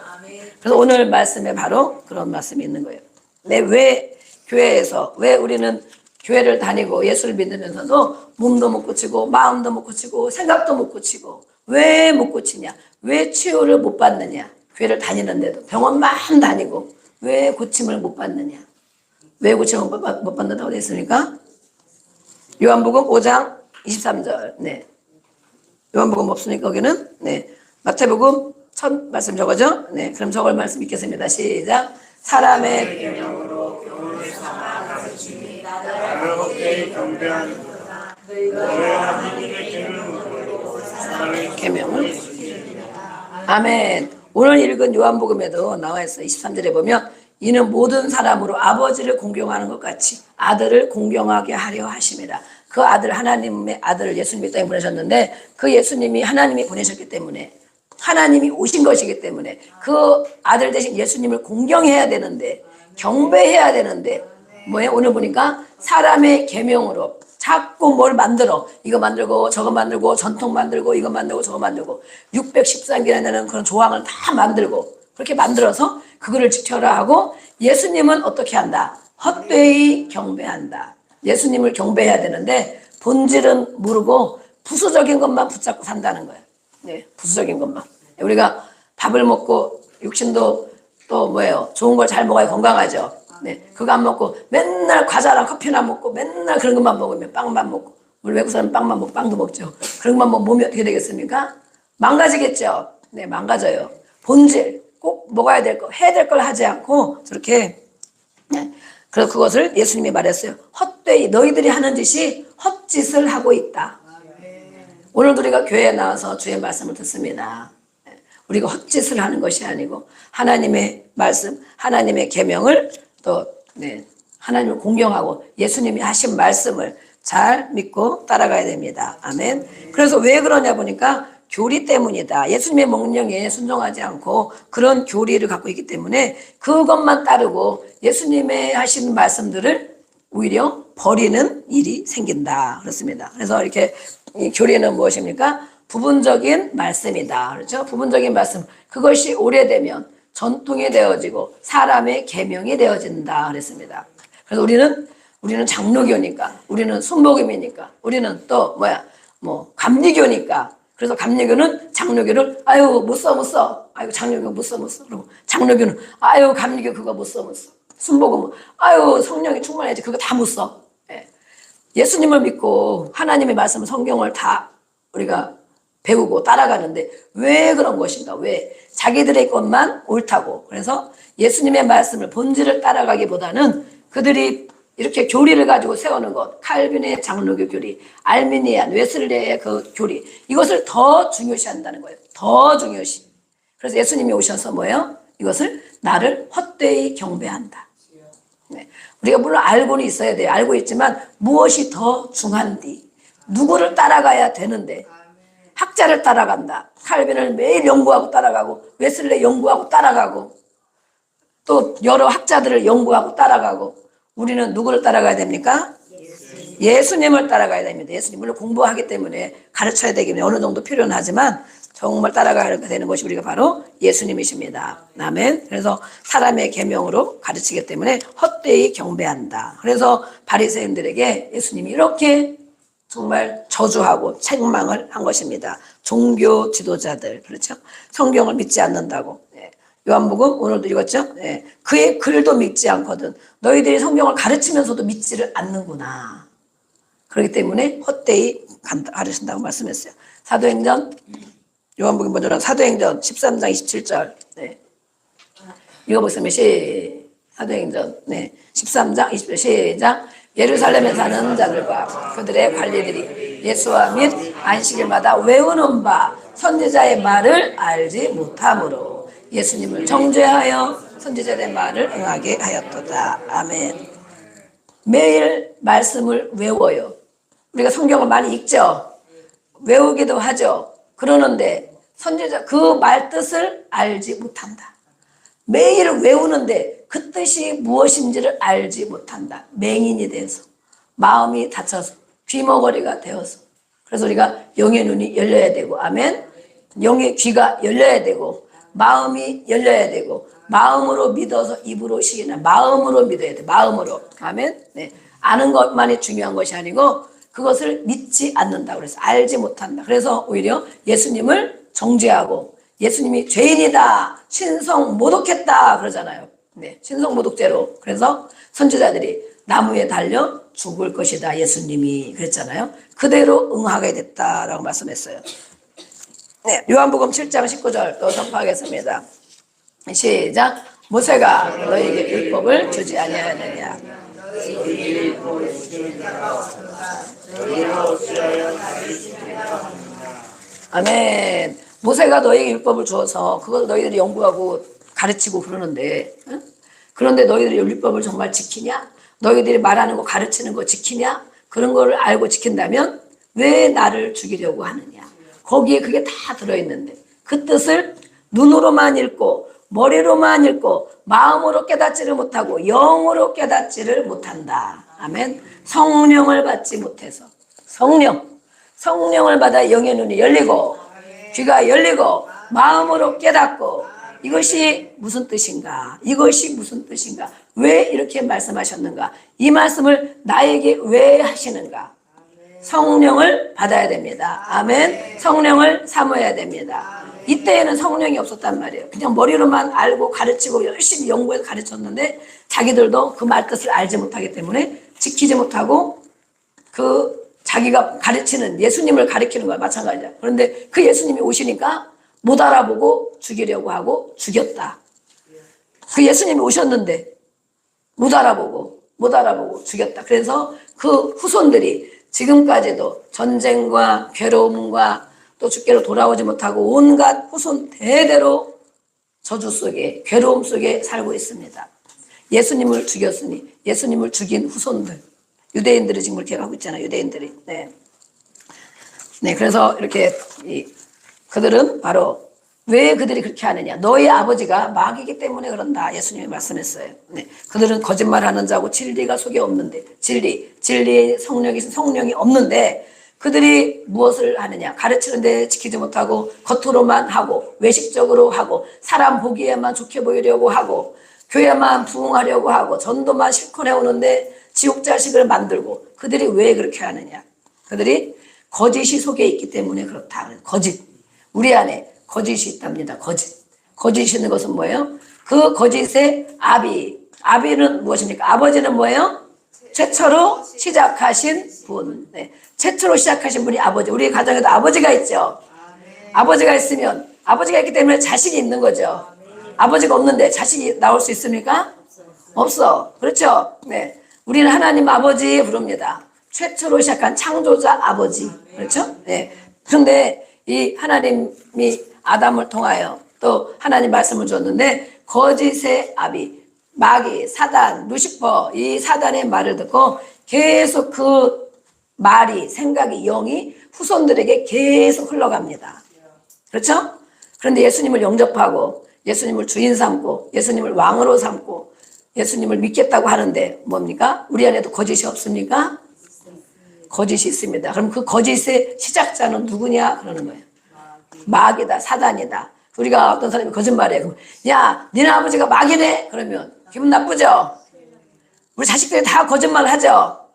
Speaker 1: 그래서 오늘 말씀에 바로 그런 말씀이 있는 거예요. 왜 교회에서 왜 우리는 교회를 다니고 예수를 믿으면서도 몸도 못 고치고 마음도 못 고치고 생각도 못 고치고 왜 못 고치냐? 왜 치유를 못 받느냐? 교회를 다니는데도 병원만 다니고 왜 고침을 못 받느냐? 왜 고침을 못 받는다고 되어 있습니까? 요한복음 5장 23절. 네. 요한복음 없으니까 거기는 네. 마태복음 첫 말씀 저거죠? 네. 그럼 저걸 말씀 읽겠습니다. 시작. 사람의
Speaker 2: 계명으로 교훈을 삼아 가르치니 나를 헛되이 경배하는구나. 너희가 하나님의 계명으로 사람의
Speaker 1: 계명을 아멘. 오늘 읽은 요한복음에도 나와 있어. 23절에 보면 이는 모든 사람으로 아버지를 공경하는 것 같이 아들을 공경하게 하려 하심이라. 그 아들 하나님의 아들을 예수님이 땅에 보내셨는데 그 예수님이 하나님이 보내셨기 때문에 하나님이 오신 것이기 때문에 그 아들 대신 예수님을 공경해야 되는데 경배해야 되는데 뭐예요? 오늘 보니까 사람의 계명으로 자꾸 뭘 만들어 이거 만들고 저거 만들고 전통 만들고 이거 만들고 저거 만들고 613개라는 그런 조항을 다 만들고 그렇게 만들어서 그거를 지켜라 하고 예수님은 어떻게 한다? 헛되이 경배한다. 예수님을 경배해야 되는데 본질은 모르고 부수적인 것만 붙잡고 산다는 거예요. 네, 부수적인 것만. 우리가 밥을 먹고 육신도 또 뭐예요? 좋은 걸 잘 먹어야 건강하죠. 네, 그거 안 먹고 맨날 과자랑 커피나 먹고 맨날 그런 것만 먹으면 빵만 먹고 우리 외국 사람 빵만 먹고 빵도 먹죠. 그런 것만 먹으면 몸이 어떻게 되겠습니까? 망가지겠죠. 네, 망가져요. 본질 꼭 먹어야 될 거, 해야 될 걸 하지 않고 저렇게 네. 그래서 그것을 예수님이 말했어요. 헛되이 너희들이 하는 짓이 헛짓을 하고 있다. 오늘도 우리가 교회에 나와서 주의 말씀을 듣습니다. 우리가 헛짓을 하는 것이 아니고 하나님의 말씀, 하나님의 계명을 또 네, 하나님을 공경하고 예수님이 하신 말씀을 잘 믿고 따라가야 됩니다. 아멘. 그래서 왜 그러냐 보니까 교리 때문이다. 예수님의 명령에 순종하지 않고 그런 교리를 갖고 있기 때문에 그것만 따르고 예수님의 하신 말씀들을 오히려 버리는 일이 생긴다. 그렇습니다. 그래서 이렇게 이 교리는 무엇입니까? 부분적인 말씀이다. 그렇죠? 부분적인 말씀. 그것이 오래되면 전통이 되어지고 사람의 계명이 되어진다. 그랬습니다. 그래서 우리는 장로교니까, 우리는 순복음이니까, 우리는 또 감리교니까. 그래서 감리교는 장로교를 아유 못 써. 아유 장로교 못 써. 그리고 장로교는 아유 감리교 그거 못 써. 순복음은 아유 성령이 충만해야지 그거 다 못 써. 예. 예수님을 믿고 하나님의 말씀 성경을 다 우리가 배우고 따라가는데 왜 그런 것인가? 왜 자기들의 것만 옳다고. 그래서 예수님의 말씀을 본질을 따라가기보다는 그들이 이렇게 교리를 가지고 세우는 것, 칼빈의 장로교 교리, 알미니안, 웨슬레의 그 교리, 이것을 더 중요시한다는 거예요. 더 중요시. 그래서 예수님이 오셔서 뭐예요? 이것을 나를 헛되이 경배한다. 네. 우리가 물론 알고는 있어야 돼요. 알고 있지만 무엇이 더 중한디? 누구를 따라가야 되는데 학자를 따라간다. 칼빈을 매일 연구하고 따라가고 웨슬레 연구하고 따라가고 또 여러 학자들을 연구하고 따라가고 우리는 누구를 따라가야 됩니까? 예수님을 따라가야 됩니다. 예수님 물론 공부하기 때문에 가르쳐야 되기 때문에 어느 정도 필요는 하지만 정말 따라가야 되는 것이 우리가 바로 예수님이십니다. 아멘. 그래서 사람의 계명으로 가르치기 때문에 헛되이 경배한다. 그래서 바리새인들에게 예수님이 이렇게 정말 저주하고 책망을 한 것입니다. 종교 지도자들, 그렇죠? 성경을 믿지 않는다고. 요한복음 오늘도 읽었죠? 그의 글도 믿지 않거든. 너희들이 성경을 가르치면서도 믿지를 않는구나. 그렇기 때문에 헛되이 가르친다고 말씀했어요. 사도행전, 요한복음 먼저는 사도행전 13장 27절. 읽어보시면 사도행전 13장 27절 시작. 예루살렘에 사는 자들과 그들의 관리들이 예수와 및 안식일마다 외우는 바 선지자의 말을 알지 못하므로 예수님을 정죄하여 선지자의 말을 응하게 하였도다. 아멘. 매일 말씀을 외워요. 우리가 성경을 많이 읽죠. 외우기도 하죠. 그러는데 선지자 그 말 뜻을 알지 못한다. 매일 외우는데 그 뜻이 무엇인지를 알지 못한다. 맹인이 돼서 마음이 닫혀서 귀머거리가 되어서 그래서 우리가 영의 눈이 열려야 되고 아멘. 영의 귀가 열려야 되고 마음이 열려야 되고 마음으로 믿어서 입으로 시기나 마음으로 믿어야 돼. 마음으로. 아멘. 네. 아는 것만이 중요한 것이 아니고 그것을 믿지 않는다. 그래서 알지 못한다. 그래서 오히려 예수님을 정죄하고 예수님이 죄인이다. 신성 모독했다. 그러잖아요. 네, 신성 모독죄로. 그래서 선지자들이 나무에 달려 죽을 것이다. 예수님이 그랬잖아요. 그대로 응하게 됐다라고 말씀했어요. 네, 요한복음 7장 19절 또 선포하겠습니다. 시작. 모세가 너희에게 율법을 주지 아니하였느냐. 아멘. 모세가 너희에게 율법을 주어서 그걸 너희들이 연구하고 가르치고 그러는데, 응? 그런데 너희들이 율법을 정말 지키냐? 너희들이 말하는 거 가르치는 거 지키냐? 그런 거를 알고 지킨다면 왜 나를 죽이려고 하느냐? 거기에 그게 다 들어있는데 그 뜻을 눈으로만 읽고 머리로만 읽고 마음으로 깨닫지를 못하고 영으로 깨닫지를 못한다. 아멘. 성령을 받지 못해서 성령을 받아 영의 눈이 열리고 귀가 열리고 마음으로 깨닫고 이것이 무슨 뜻인가? 이것이 무슨 뜻인가? 왜 이렇게 말씀하셨는가? 이 말씀을 나에게 왜 하시는가? 성령을 받아야 됩니다. 아멘. 성령을 사모해야 됩니다. 이때에는 성령이 없었단 말이에요. 그냥 머리로만 알고 가르치고 열심히 연구해서 가르쳤는데 자기들도 그 말뜻을 알지 못하기 때문에 지키지 못하고 그 자기가 가르치는 예수님을 가르치는 거야. 마찬가지야. 그런데 그 예수님이 오시니까 못 알아보고 죽이려고 하고 죽였다. 그 예수님이 오셨는데 못 알아보고 죽였다. 그래서 그 후손들이 지금까지도 전쟁과 괴로움과 또 주께로 돌아오지 못하고 온갖 후손 대대로 저주 속에 괴로움 속에 살고 있습니다. 예수님을 죽였으니 예수님을 죽인 후손들 유대인들이 지금 그렇게 하고 있잖아요. 유대인들이. 네, 그래서 이렇게 그들은 바로 왜 그들이 그렇게 하느냐? 너희 아버지가 마귀이기 때문에 그런다. 예수님이 말씀했어요. 네, 그들은 거짓말하는 자고 진리가 속에 없는데 진리의 성령이 없는데 그들이 무엇을 하느냐? 가르치는데 지키지 못하고 겉으로만 하고 외식적으로 하고 사람 보기에만 좋게 보이려고 하고 교회만 부흥하려고 하고 전도만 실컷 해오는데 지옥 자식을 만들고 그들이 왜 그렇게 하느냐? 그들이 거짓이 속에 있기 때문에 그렇다. 거짓. 우리 안에 거짓이 있답니다. 거짓이 있는 것은 뭐예요? 그 거짓의 아비는 무엇입니까? 아버지는 뭐예요? 최초로 시작하신 분. 네. 최초로 시작하신 분이 아버지. 우리 가정에도 아버지가 있죠. 아버지가 있으면 아버지가 있기 때문에 자식이 있는 거죠. 아버지가 없는데 자식이 나올 수 있습니까? 없어. 그렇죠? 네. 우리는 하나님 아버지 부릅니다. 최초로 시작한 창조자 아버지. 그렇죠? 네. 그런데 이 하나님이 아담을 통하여 또 하나님 말씀을 줬는데 거짓의 아비, 마귀, 사단, 루시퍼 이 사단의 말을 듣고 계속 그 말이 생각이 영이 후손들에게 계속 흘러갑니다. 그렇죠? 그런데 예수님을 영접하고 예수님을 주인 삼고 예수님을 왕으로 삼고 예수님을 믿겠다고 하는데 뭡니까? 우리 안에도 거짓이 없습니까? 거짓이 있습니다. 그럼 그 거짓의 시작자는 누구냐? 그러는 거예요. 마귀다, 사단이다. 우리가 어떤 사람이 거짓말해. 그럼 야, 니네 아버지가 마귀네? 그러면 기분 나쁘죠? 우리 자식들이 다 거짓말 하죠?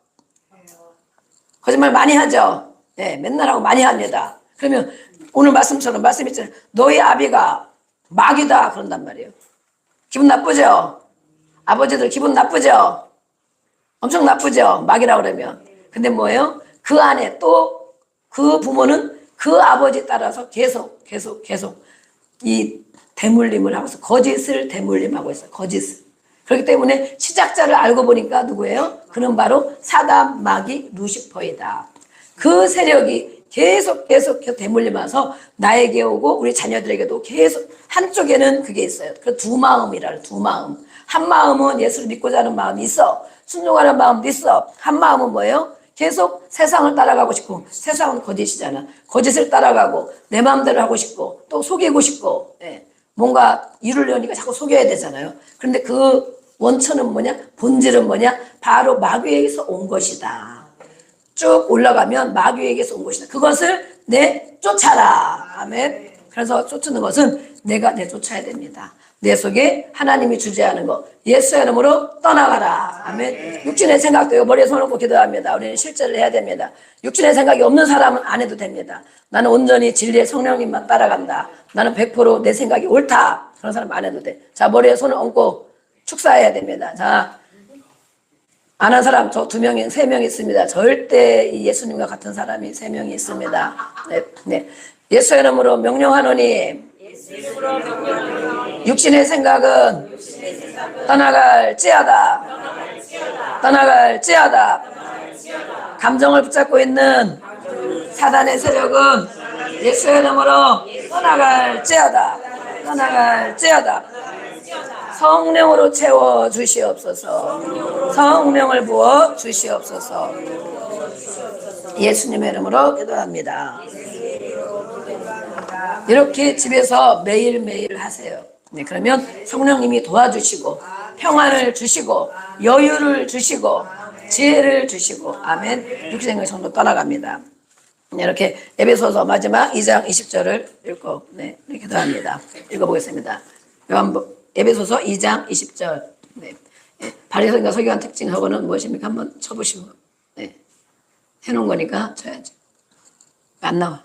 Speaker 1: 거짓말 많이 하죠? 네, 맨날 하고 많이 합니다. 그러면 오늘 말씀처럼 말씀했잖아요. 너희 아비가 마귀다. 그런단 말이에요. 기분 나쁘죠? 아버지들 기분 나쁘죠? 엄청 나쁘죠? 마귀라고 그러면. 근데 뭐예요? 그 안에 또 그 부모는 그 아버지 따라서 계속 이 대물림을 하고 있어. 거짓을 대물림하고 있어요. 거짓을. 그렇기 때문에 시작자를 알고 보니까 누구예요? 그는 바로 사단, 마귀, 루시퍼이다. 그 세력이 계속 대물림하면서 나에게 오고 우리 자녀들에게도 계속 한쪽에는 그게 있어요. 그 두 마음이라 두 마음. 한 마음은 예수를 믿고자 하는 마음이 있어. 순종하는 마음도 있어. 한 마음은 뭐예요? 계속 세상을 따라가고 싶고 세상은 거짓이잖아. 거짓을 따라가고 내 마음대로 하고 싶고 또 속이고 싶고 뭔가 이루려니까 자꾸 속여야 되잖아요. 그런데 그 원천은 뭐냐? 본질은 뭐냐? 바로 마귀에게서 온 것이다. 쭉 올라가면 마귀에게서 온 것이다. 그것을 내 쫓아라. 아멘. 그래서 쫓는 것은 내가 내쫓아야 됩니다. 내 속에 하나님이 주재하는 것 예수의 이름으로 떠나가라. 아멘. 육신의 생각도 머리에 손 얹고 기도합니다. 우리는 실제를 해야 됩니다. 육신의 생각이 없는 사람은 안 해도 됩니다. 나는 온전히 진리의 성령님만 따라간다. 나는 100% 내 생각이 옳다. 그런 사람 안 해도 돼. 자, 머리에 손을 얹고 축사해야 됩니다. 자, 안 한 사람 저 2명, 3명 있습니다. 절대 이 예수님과 같은 사람이 3명이 있습니다. 네, 네. 예수의 이름으로 명령하노니 육신의 생각은 떠나갈지어다. 떠나갈지어다. 감정을 붙잡고 있는 사단의 세력은 예수의 이름으로 떠나갈지어다. 떠나갈지어다. 성령으로 채워 주시옵소서. 성령을 부어 주시옵소서. 예수님의 이름으로 기도합니다. 이렇게 집에서 매일매일 하세요. 네, 그러면 성령님이 도와주시고 평안을 주시고 여유를 주시고 지혜를 주시고 아멘. 육신의 성도 떠나갑니다. 네, 이렇게 에베소서 마지막 2장 20절을 읽고 네, 기도합니다. 읽어보겠습니다. 에베소서 2장 20절. 네. 바리새인과 서기관 특징하고는 무엇입니까? 한번 쳐보시고 네. 해놓은 거니까 쳐야지. 안 나와.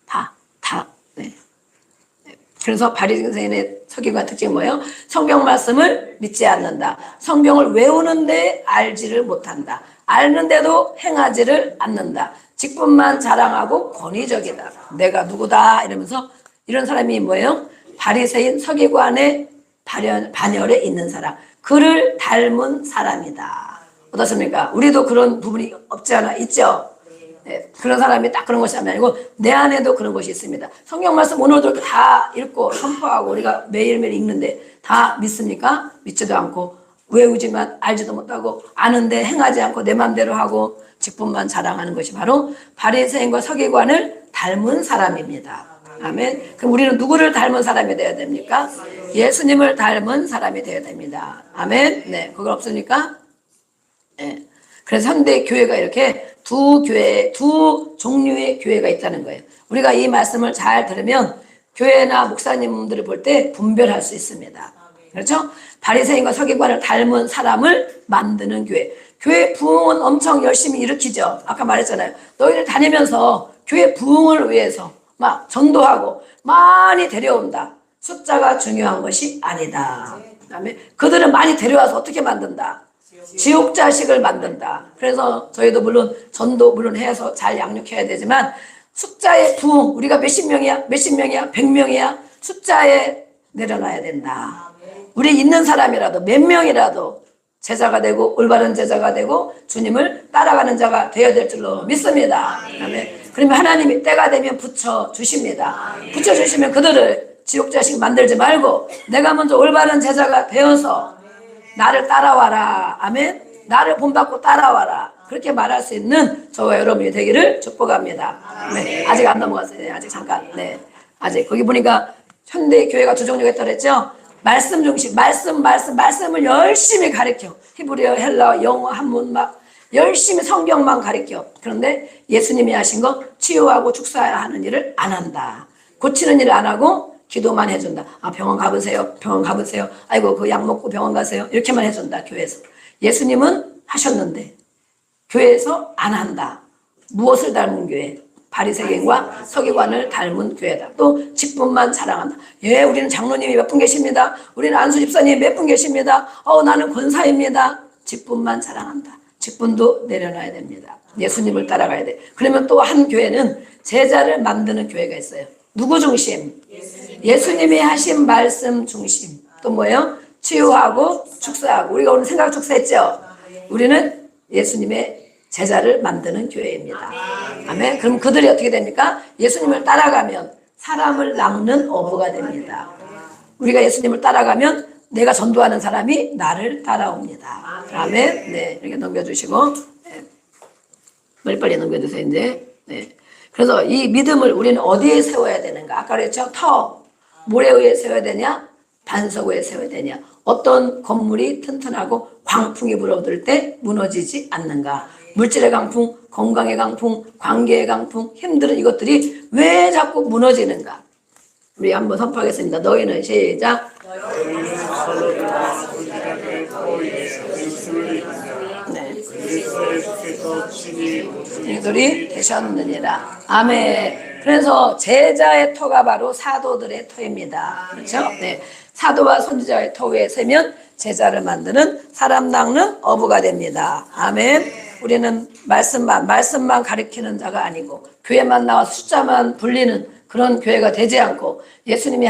Speaker 1: 다. 네. 그래서 바리새인의 서기관 특징이 뭐예요? 성경 말씀을 믿지 않는다. 성경을 외우는데 알지를 못한다. 알는데도 행하지를 않는다. 직분만 자랑하고 권위적이다. 내가 누구다 이러면서 이런 사람이 뭐예요? 바리새인 서기관의 반열에 있는 사람. 그를 닮은 사람이다. 어떻습니까? 우리도 그런 부분이 없지 않아 있죠? 네, 그런 사람이 딱 그런 것이 아니고 내 안에도 그런 것이 있습니다. 성경 말씀 오늘도 다 읽고 선포하고 우리가 매일매일 읽는데 다 믿습니까? 믿지도 않고 외우지만 알지도 못하고 아는데 행하지 않고 내 맘대로 하고 직분만 자랑하는 것이 바로 바리새인과 서기관을 닮은 사람입니다. 아멘. 그럼 우리는 누구를 닮은 사람이 되어야 됩니까? 예수님을 닮은 사람이 되어야 됩니다. 아멘. 네, 그건 없습니까? 네. 그래서 현대 교회가 이렇게 두 종류의 교회가 있다는 거예요. 우리가 이 말씀을 잘 들으면 교회나 목사님들을 볼 때 분별할 수 있습니다. 그렇죠? 바리새인과 서기관을 닮은 사람을 만드는 교회. 교회 부흥은 엄청 열심히 일으키죠. 아까 말했잖아요. 너희들 다니면서 교회 부흥을 위해서 막 전도하고 많이 데려온다. 숫자가 중요한 것이 아니다. 그다음에 그들은 많이 데려와서 어떻게 만든다? 지옥 자식을 만든다. 그래서 저희도 물론 전도 물론 해서 잘 양육해야 되지만 숫자의 부흥 우리가 몇십 명이야? 100명이야? 숫자에 내려놔야 된다. 우리 있는 사람이라도 몇 명이라도 제자가 되고 올바른 제자가 되고 주님을 따라가는 자가 되어야 될 줄로 믿습니다. 그러면 하나님이 때가 되면 붙여주십니다. 붙여주시면 그들을 지옥 자식 만들지 말고 내가 먼저 올바른 제자가 되어서 나를 따라와라. 아멘. 나를 본받고 따라와라. 그렇게 말할 수 있는 저와 여러분이 되기를 축복합니다. 네. 아직 안 넘어갔어요. 네. 아직 잠깐. 네. 아직 거기 보니까 현대 교회가 두 종류가 있다고 그랬죠. 말씀 중심, 말씀을 열심히 가르쳐. 히브리어, 헬라어, 영어, 한문 막 열심히 성경만 가르쳐. 그런데 예수님이 하신 거 치유하고 축사하는 일을 안 한다. 고치는 일을 안 하고 기도만 해준다. 아, 병원 가보세요. 아이고, 그 약 먹고 병원 가세요. 이렇게만 해준다, 교회에서. 예수님은 하셨는데, 교회에서 안 한다. 무엇을 닮은 교회? 바리새인과 서기관을 닮은 교회다. 또 직분만 자랑한다. 예, 우리는 장로님이 몇 분 계십니다. 우리는 안수 집사님이 몇 분 계십니다. 나는 권사입니다. 직분만 자랑한다. 직분도 내려놔야 됩니다. 예수님을 따라가야 돼. 그러면 또 한 교회는 제자를 만드는 교회가 있어요. 누구 중심? 예수님이 하신 말씀 중심. 또 뭐예요? 치유하고 축사하고. 우리가 오늘 생각 축사했죠? 우리는 예수님의 제자를 만드는 교회입니다. 아멘. 그럼 그들이 어떻게 됩니까? 예수님을 따라가면 사람을 낚는 어부가 됩니다. 우리가 예수님을 따라가면 내가 전도하는 사람이 나를 따라옵니다. 아멘. 네, 이렇게 넘겨주시고 네. 빨리 넘겨주세요. 이제. 네. 그래서 이 믿음을 우리는 어디에 세워야 되는가? 아까 그랬죠? 모래 위에 세워야 되냐? 반석 위에 세워야 되냐? 어떤 건물이 튼튼하고 광풍이 불어들 때 무너지지 않는가? 물질의 강풍, 건강의 강풍, 관계의 강풍, 힘든 이것들이 왜 자꾸 무너지는가? 우리 한번 선포하겠습니다. 너희는 시작.
Speaker 2: 너희는 서로들과 손질하게 토의에 웃음을 입으라.
Speaker 1: 네.
Speaker 2: 그리스도 예수께서 친히
Speaker 1: 이들이 되셨느니라. 아멘. 그래서 제자의 터가 바로 사도들의 터입니다. 그렇죠? 네. 사도와 선지자의 터 위에 서면 제자를 만드는 사람 낚는 어부가 됩니다. 아멘. 우리는 말씀만 가리키는 자가 아니고 교회만 나와 숫자만 불리는 그런 교회가 되지 않고 예수님이